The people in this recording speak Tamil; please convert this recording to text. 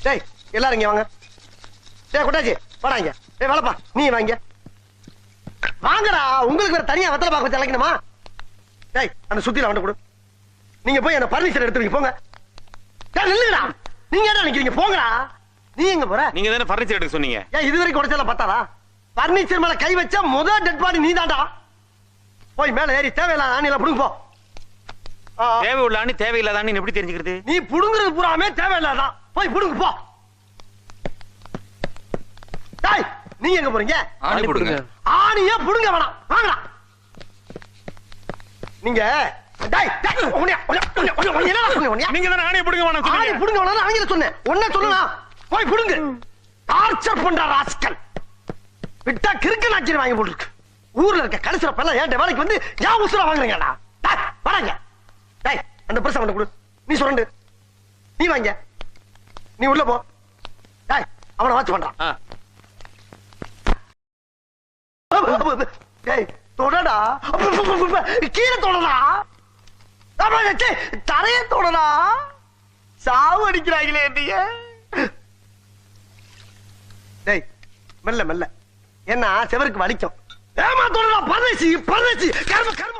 டேய் எல்லாரும் இங்க வாங்க. டேய் கொட்டாச்சி வாடா இங்க. டேய் வேலைப்பா நீ வாங்க. வாங்கடா, உங்களுக்கு வேற தனியா வெத்தலை பாக்க வச்சு அழைக்கணுமா? டேய் அந்த சுத்தில வந்து கொடு. நீங்க போய் அந்த பர்மிஷன் எடுத்துருங்க போங்க. டேய் நில்லுடா, நீங்க என்ன நினைக்கிறீங்க? போங்கடா. நீ எங்க போற? நீங்க தானே ஃபர்னிச்சர் எடுக்க சொன்னீங்க. ஏன் இதுவரைக்கும் உடைச்சல பத்தாதா? பர்னிச்சர் மேல கை வச்சா முதல் டெட் பாடி நீ தான்டா. போய் மேல ஏறி தேவையில்லாத ஆணில புடுங்க போ. தேவை உள்ள ஆணி தேவையில்லாத ஆணி எப்படி தெரிஞ்சுக்கிறது? நீ புடுங்குறது பூராமே தேவையில்லாதான். போய் புடுங்க போ. டேய் நீ எங்க போறீங்க? ஆணி போடுங்க. ஆணியே புடுங்க வேணாம், வாங்கடா. நீங்க டேய் டேய் என்னடா சொன்னீங்க? நீங்க தானே ஆணியை புடுங்க வேணாம் ஆணி சொன்னீங்க. புடுங்க வேணாம் அவங்கள சொன்னேன். ஒண்ணே சொல்லலாம், போய் புடுங்க. டார்ச்சர் பண்ற ராஸ்கல். விட்டா கிறுக்கு நாச்சி வாங்கி போட்டுருக்கு. ஊர்ல இருக்க கடைசில பல்ல ஏன் வேலைக்கு வந்து ஏன் உசுர வாங்குறீங்கடா? டேய் வாங்க. டேய் அந்த பிரசம் கொண்டு கொடு. நீ சொல்லு. நீ வாங்க. நீ உள்ள போ. டேய் அவனை வாட்ச் பண்றான். டேய் தொடடா, கீழே தொடடா, தரைய தொடடா. சாவு அடிக்கிறாங்களே நீங்க. டேய் மெல்ல மெல்ல, என்ன செவருக்கு வலிக்கும். ஏமா தொடடா, பரதேசி பரதேசி கர்ம கர்ம.